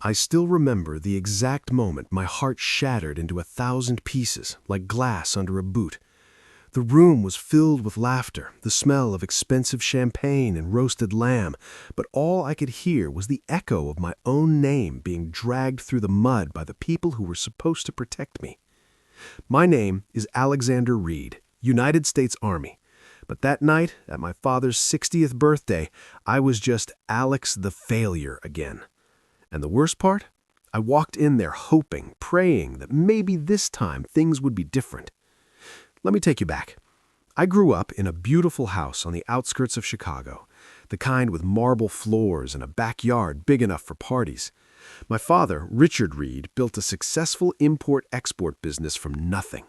I still remember the exact moment my heart shattered into 1,000 pieces, like glass under a boot. The room was filled with laughter, the smell of expensive champagne and roasted lamb, but all I could hear was the echo of my own name being dragged through the mud by the people who were supposed to protect me. My name is Alexander Reed, United States Army. But that night, at my father's 60th birthday, I was just Alex the Failure again. And the worst part? I walked in there hoping, praying that maybe this time things would be different. Let me take you back. I grew up in a beautiful house on the outskirts of Chicago, the kind with marble floors and a backyard big enough for parties. My father, Richard Reed, built a successful import-export business from nothing.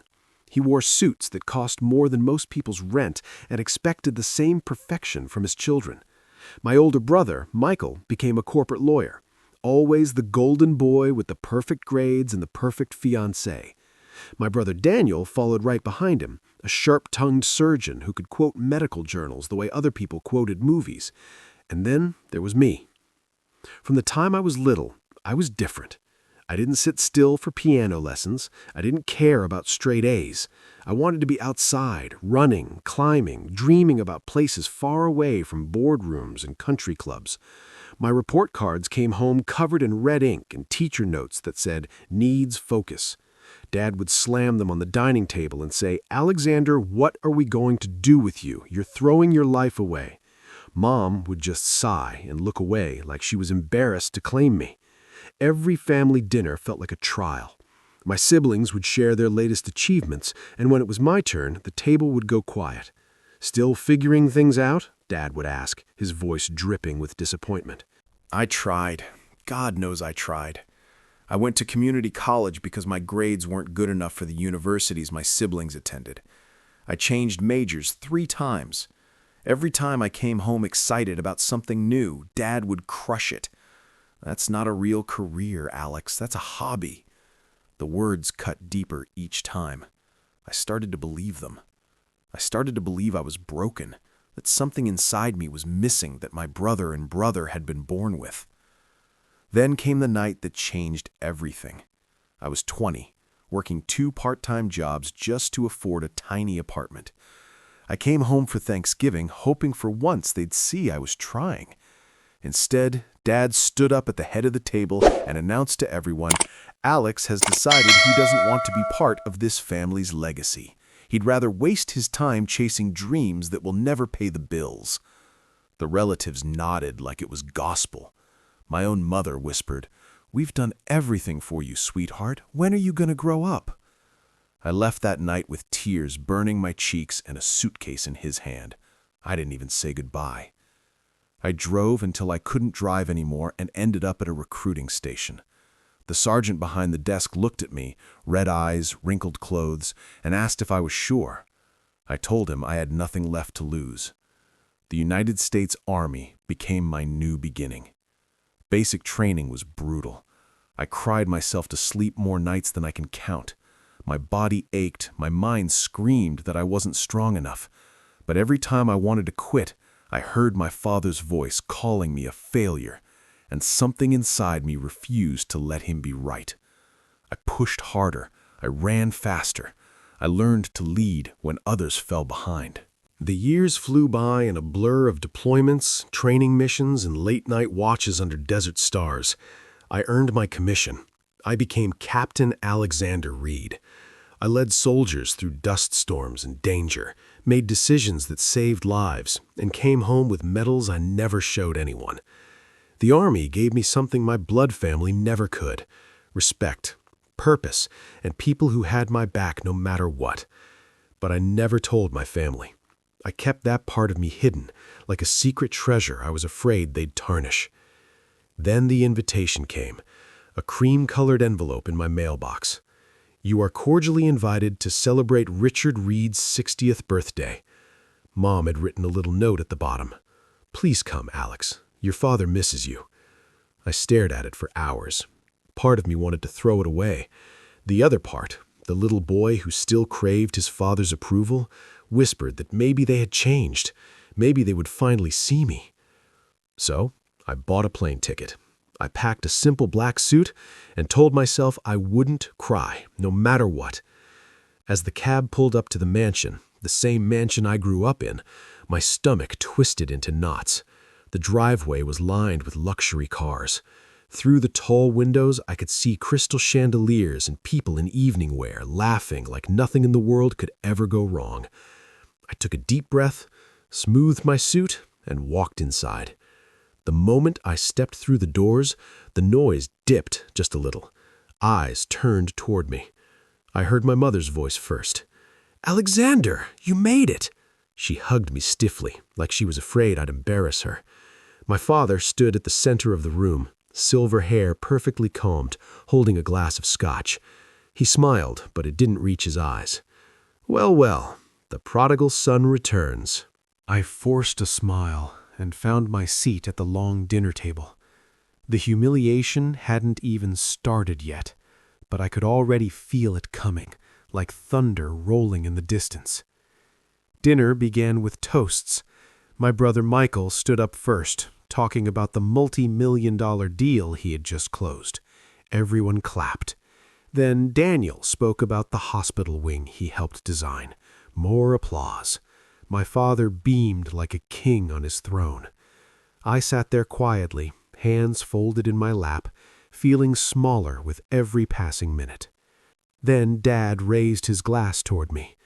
He wore suits that cost more than most people's rent and expected the same perfection from his children. My older brother, Michael, became a corporate lawyer, always the golden boy with the perfect grades and the perfect fiancée. My brother Daniel followed right behind him, a sharp-tongued surgeon who could quote medical journals the way other people quoted movies. And then there was me. From the time I was little, I was different. I didn't sit still for piano lessons. I didn't care about straight A's. I wanted to be outside, running, climbing, dreaming about places far away from boardrooms and country clubs. My report cards came home covered in red ink and teacher notes that said, "Needs focus." Dad would slam them on the dining table and say, "Alexander, what are we going to do with you? You're throwing your life away." Mom would just sigh and look away like she was embarrassed to claim me. Every family dinner felt like a trial. My siblings would share their latest achievements, and when it was my turn, the table would go quiet. "Still figuring things out?" Dad would ask, his voice dripping with disappointment. I tried. God knows I tried. I went to community college because my grades weren't good enough for the universities my siblings attended. I changed majors 3 times. Every time I came home excited about something new, Dad would crush it. "That's not a real career, Alex. That's a hobby." The words cut deeper each time. I started to believe them. I started to believe I was broken, that something inside me was missing that my brother and brother had been born with. Then came the night that changed everything. I was 20, working 2 part-time jobs just to afford a tiny apartment. I came home for Thanksgiving hoping for once they'd see I was trying. Instead, Dad stood up at the head of the table and announced to everyone, "Alex has decided he doesn't want to be part of this family's legacy. He'd rather waste his time chasing dreams that will never pay the bills." The relatives nodded like it was gospel. My own mother whispered, "We've done everything for you, sweetheart. When are you going to grow up?" I left that night with tears burning my cheeks and a suitcase in his hand. I didn't even say goodbye. I drove until I couldn't drive anymore and ended up at a recruiting station. The sergeant behind the desk looked at me, red eyes, wrinkled clothes, and asked if I was sure. I told him I had nothing left to lose. The United States Army became my new beginning. Basic training was brutal. I cried myself to sleep more nights than I can count. My body ached, my mind screamed that I wasn't strong enough. But every time I wanted to quit, I heard my father's voice calling me a failure, and something inside me refused to let him be right. I pushed harder. I ran faster. I learned to lead when others fell behind. The years flew by in a blur of deployments, training missions, and late-night watches under desert stars. I earned my commission. I became Captain Alexander Reed. I led soldiers through dust storms and danger, made decisions that saved lives, and came home with medals I never showed anyone. The Army gave me something my blood family never could: respect, purpose, and people who had my back no matter what. But I never told my family. I kept that part of me hidden, like a secret treasure I was afraid they'd tarnish. Then the invitation came, a cream-colored envelope in my mailbox. "You are cordially invited to celebrate Richard Reed's 60th birthday." Mom had written a little note at the bottom. "Please come, Alex. Your father misses you." I stared at it for hours. Part of me wanted to throw it away. The other part, the little boy who still craved his father's approval, whispered that maybe they had changed. Maybe they would finally see me. So I bought a plane ticket. I packed a simple black suit and told myself I wouldn't cry, no matter what. As the cab pulled up to the mansion, the same mansion I grew up in, my stomach twisted into knots. The driveway was lined with luxury cars. Through the tall windows, I could see crystal chandeliers and people in evening wear laughing like nothing in the world could ever go wrong. I took a deep breath, smoothed my suit, and walked inside. The moment I stepped through the doors, the noise dipped just a little. Eyes turned toward me. I heard my mother's voice first. "Alexander, you made it!" She hugged me stiffly, like she was afraid I'd embarrass her. My father stood at the center of the room, silver hair perfectly combed, holding a glass of scotch. He smiled, but it didn't reach his eyes. Well, well, the prodigal son returns. I forced a smile and found my seat at the long dinner table. The humiliation hadn't even started yet, but I could already feel it coming, like thunder rolling in the distance. Dinner began with toasts. My brother Michael stood up first, talking about the multi-million-dollar deal he had just closed. Everyone clapped. Then Daniel spoke about the hospital wing he helped design. More applause. My father beamed like a king on his throne. I sat there quietly, hands folded in my lap, feeling smaller with every passing minute. Then Dad raised his glass toward me.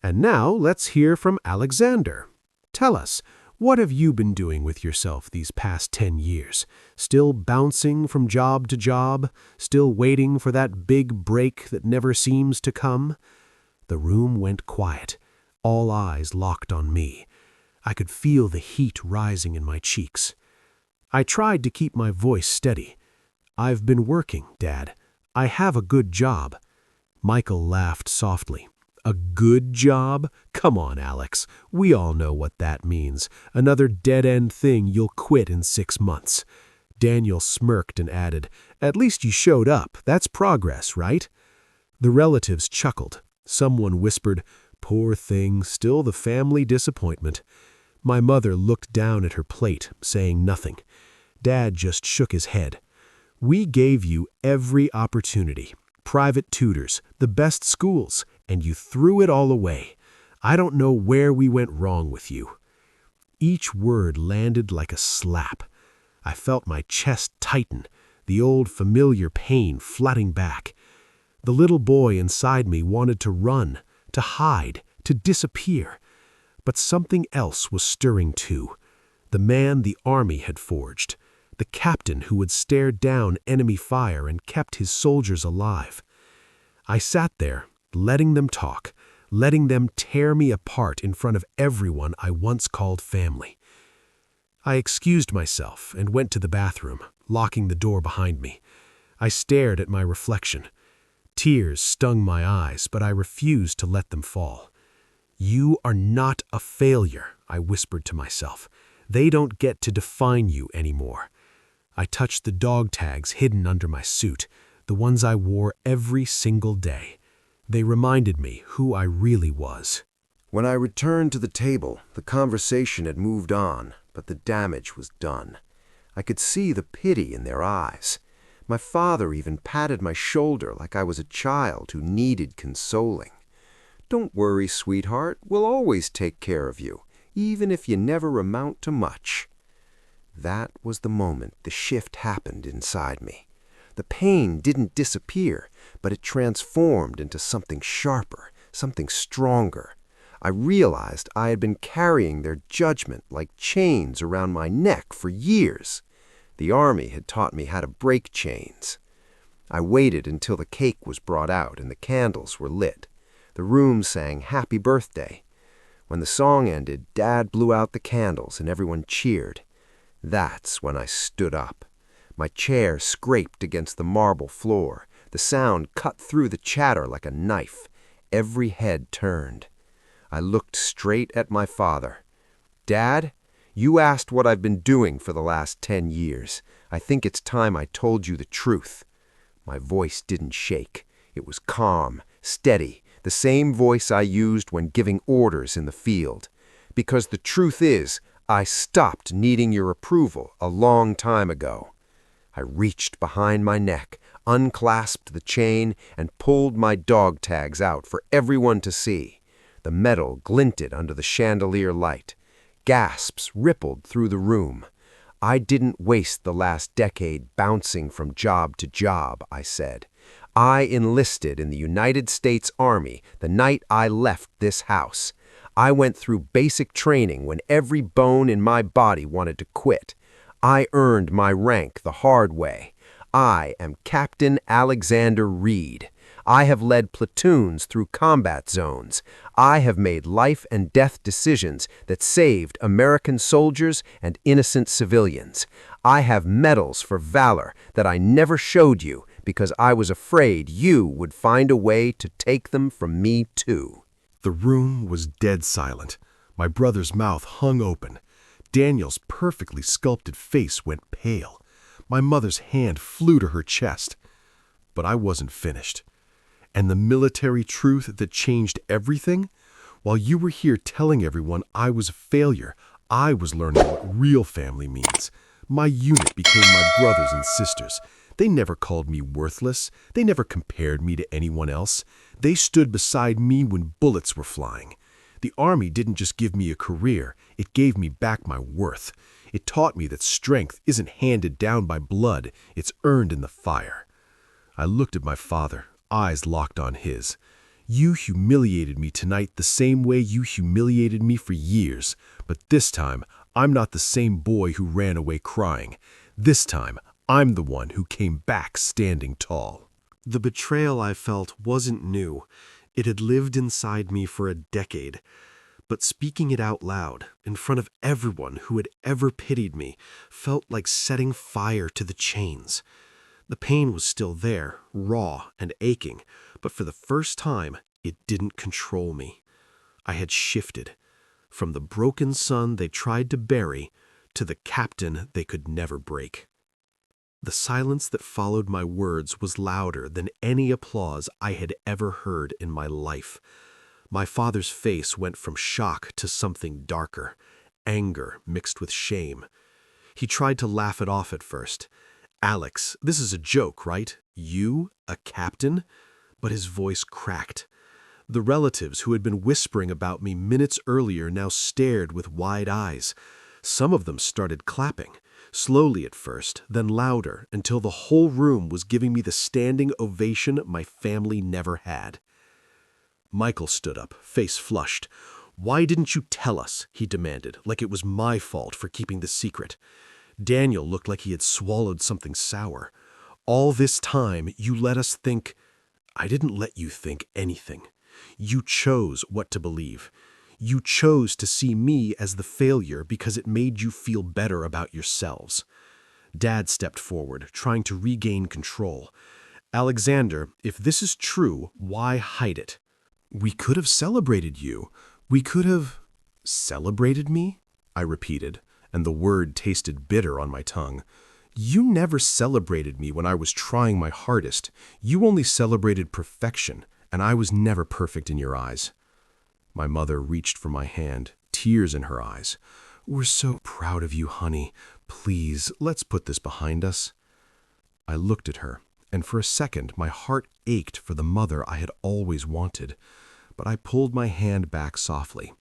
"And now let's hear from Alexander. Tell us, what have you been doing with yourself these past 10 years? Still bouncing from job to job? Still waiting for that big break that never seems to come?" The room went quiet. All eyes locked on me. I could feel the heat rising in my cheeks. I tried to keep my voice steady. "I've been working, Dad. I have a good job." Michael laughed softly. "A good job? Come on, Alex. We all know what that means. Another dead-end thing you'll quit in 6 months. Daniel smirked and added, "At least you showed up. That's progress, right?" The relatives chuckled. Someone whispered, "Poor thing, still the family disappointment." My mother looked down at her plate, saying nothing. Dad just shook his head. "We gave you every opportunity. Private tutors, the best schools, and you threw it all away. I don't know where we went wrong with you." Each word landed like a slap. I felt my chest tighten, the old familiar pain flooding back. The little boy inside me wanted to run, to hide, to disappear. But something else was stirring too. The man the army had forged. The captain who had stared down enemy fire and kept his soldiers alive. I sat there, letting them talk, letting them tear me apart in front of everyone I once called family. I excused myself and went to the bathroom, locking the door behind me. I stared at my reflection. Tears stung my eyes, but I refused to let them fall. "You are not a failure," I whispered to myself. "They don't get to define you anymore." I touched the dog tags hidden under my suit, the ones I wore every single day. They reminded me who I really was. When I returned to the table, the conversation had moved on, but the damage was done. I could see the pity in their eyes. My father even patted my shoulder like I was a child who needed consoling. "Don't worry, sweetheart. We'll always take care of you, even if you never amount to much." That was the moment the shift happened inside me. The pain didn't disappear, but it transformed into something sharper, something stronger. I realized I had been carrying their judgment like chains around my neck for years. The army had taught me how to break chains. I waited until the cake was brought out and the candles were lit. The room sang "Happy Birthday." When the song ended, Dad blew out the candles and everyone cheered. That's when I stood up. My chair scraped against the marble floor. The sound cut through the chatter like a knife. Every head turned. I looked straight at my father. "Dad, you asked what I've been doing for the last 10 years. I think it's time I told you the truth." My voice didn't shake. It was calm, steady, the same voice I used when giving orders in the field. Because the truth is, I stopped needing your approval a long time ago. I reached behind my neck, unclasped the chain, and pulled my dog tags out for everyone to see. The metal glinted under the chandelier light. Gasps rippled through the room. I didn't waste the last decade bouncing from job to job, I said. I enlisted in the United States Army the night I left this house. I went through basic training when every bone in my body wanted to quit. I earned my rank the hard way. I am Captain Alexander Reed. I have led platoons through combat zones. I have made life and death decisions that saved American soldiers and innocent civilians. I have medals for valor that I never showed you because I was afraid you would find a way to take them from me too. The room was dead silent. My brother's mouth hung open. Daniel's perfectly sculpted face went pale. My mother's hand flew to her chest. But I wasn't finished. And the military truth that changed everything? While you were here telling everyone I was a failure, I was learning what real family means. My unit became my brothers and sisters. They never called me worthless. They never compared me to anyone else. They stood beside me when bullets were flying. The Army didn't just give me a career, it gave me back my worth. It taught me that strength isn't handed down by blood, it's earned in the fire. I looked at my father, eyes locked on his. You humiliated me tonight the same way you humiliated me for years, but this time, I'm not the same boy who ran away crying. This time, I'm the one who came back standing tall. The betrayal I felt wasn't new. It had lived inside me for a decade. But speaking it out loud, in front of everyone who had ever pitied me, felt like setting fire to the chains. The pain was still there, raw and aching, but for the first time, it didn't control me. I had shifted from the broken son they tried to bury to the captain they could never break. The silence that followed my words was louder than any applause I had ever heard in my life. My father's face went from shock to something darker, anger mixed with shame. He tried to laugh it off at first. "Alex, this is a joke, right? You, a captain?" But his voice cracked. The relatives who had been whispering about me minutes earlier now stared with wide eyes. Some of them started clapping, slowly at first, then louder, until the whole room was giving me the standing ovation my family never had. Michael stood up, face flushed. "Why didn't you tell us?" he demanded, like it was my fault for keeping the secret. Daniel looked like he had swallowed something sour. "All this time, you let us think—" "I didn't let you think anything. You chose what to believe. You chose to see me as the failure because it made you feel better about yourselves." Dad stepped forward, trying to regain control. "Alexander, if this is true, why hide it? We could have celebrated you. We could have—" "Celebrated me?" I repeated, and the word tasted bitter on my tongue. "You never celebrated me when I was trying my hardest. You only celebrated perfection, and I was never perfect in your eyes." My mother reached for my hand, tears in her eyes. "We're so proud of you, honey. Please, let's put this behind us." I looked at her, and for a second my heart ached for the mother I had always wanted. But I pulled my hand back softly.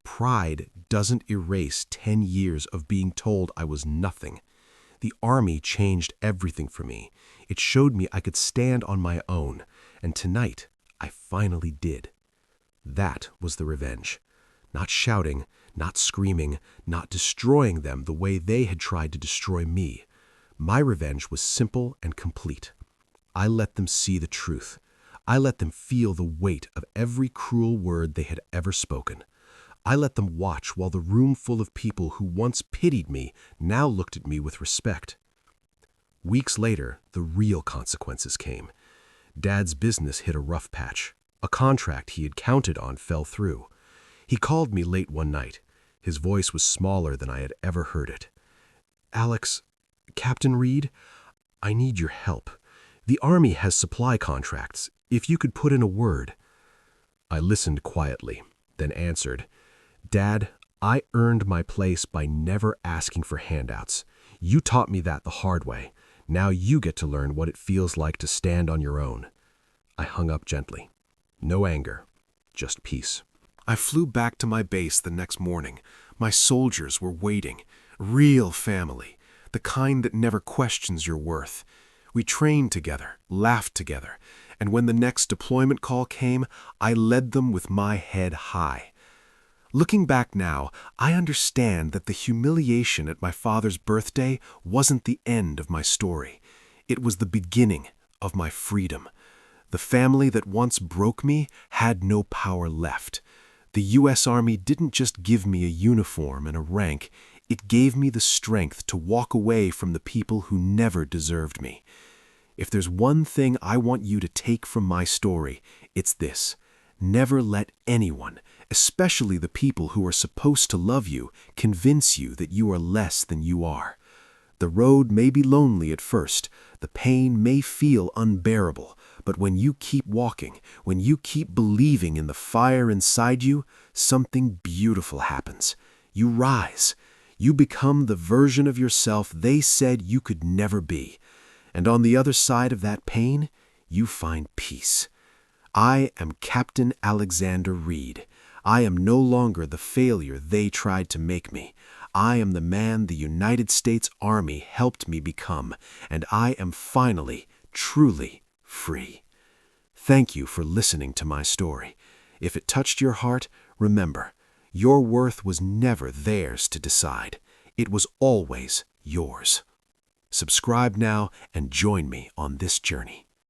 Pride doesn't erase 10 years of being told I was nothing. The Army changed everything for me. It showed me I could stand on my own, and tonight I finally did. That was the revenge. Not shouting, not screaming, not destroying them the way they had tried to destroy me. My revenge was simple and complete. I let them see the truth. I let them feel the weight of every cruel word they had ever spoken. I let them watch while the room full of people who once pitied me now looked at me with respect. Weeks later, the real consequences came. Dad's business hit a rough patch. A contract he had counted on fell through. He called me late one night. His voice was smaller than I had ever heard it. "Alex, Captain Reed, I need your help. The Army has supply contracts. If you could put in a word." I listened quietly, then answered, "Dad, I earned my place by never asking for handouts. You taught me that the hard way. Now you get to learn what it feels like to stand on your own." I hung up gently. No anger, just peace. I flew back to my base the next morning. My soldiers were waiting. Real family, the kind that never questions your worth. We trained together, laughed together, and when the next deployment call came, I led them with my head high. Looking back now, I understand that the humiliation at my father's birthday wasn't the end of my story. It was the beginning of my freedom. The family that once broke me had no power left. The U.S. Army didn't just give me a uniform and a rank, it gave me the strength to walk away from the people who never deserved me. If there's one thing I want you to take from my story, it's this: never let anyone, especially the people who are supposed to love you, convince you that you are less than you are. The road may be lonely at first, the pain may feel unbearable, but when you keep walking, when you keep believing in the fire inside you, something beautiful happens. You rise. You become the version of yourself they said you could never be. And on the other side of that pain, you find peace. I am Captain Alexander Reed. I am no longer the failure they tried to make me. I am the man the United States Army helped me become, and I am finally, truly free. Thank you for listening to my story. If it touched your heart, remember, your worth was never theirs to decide. It was always yours. Subscribe now and join me on this journey.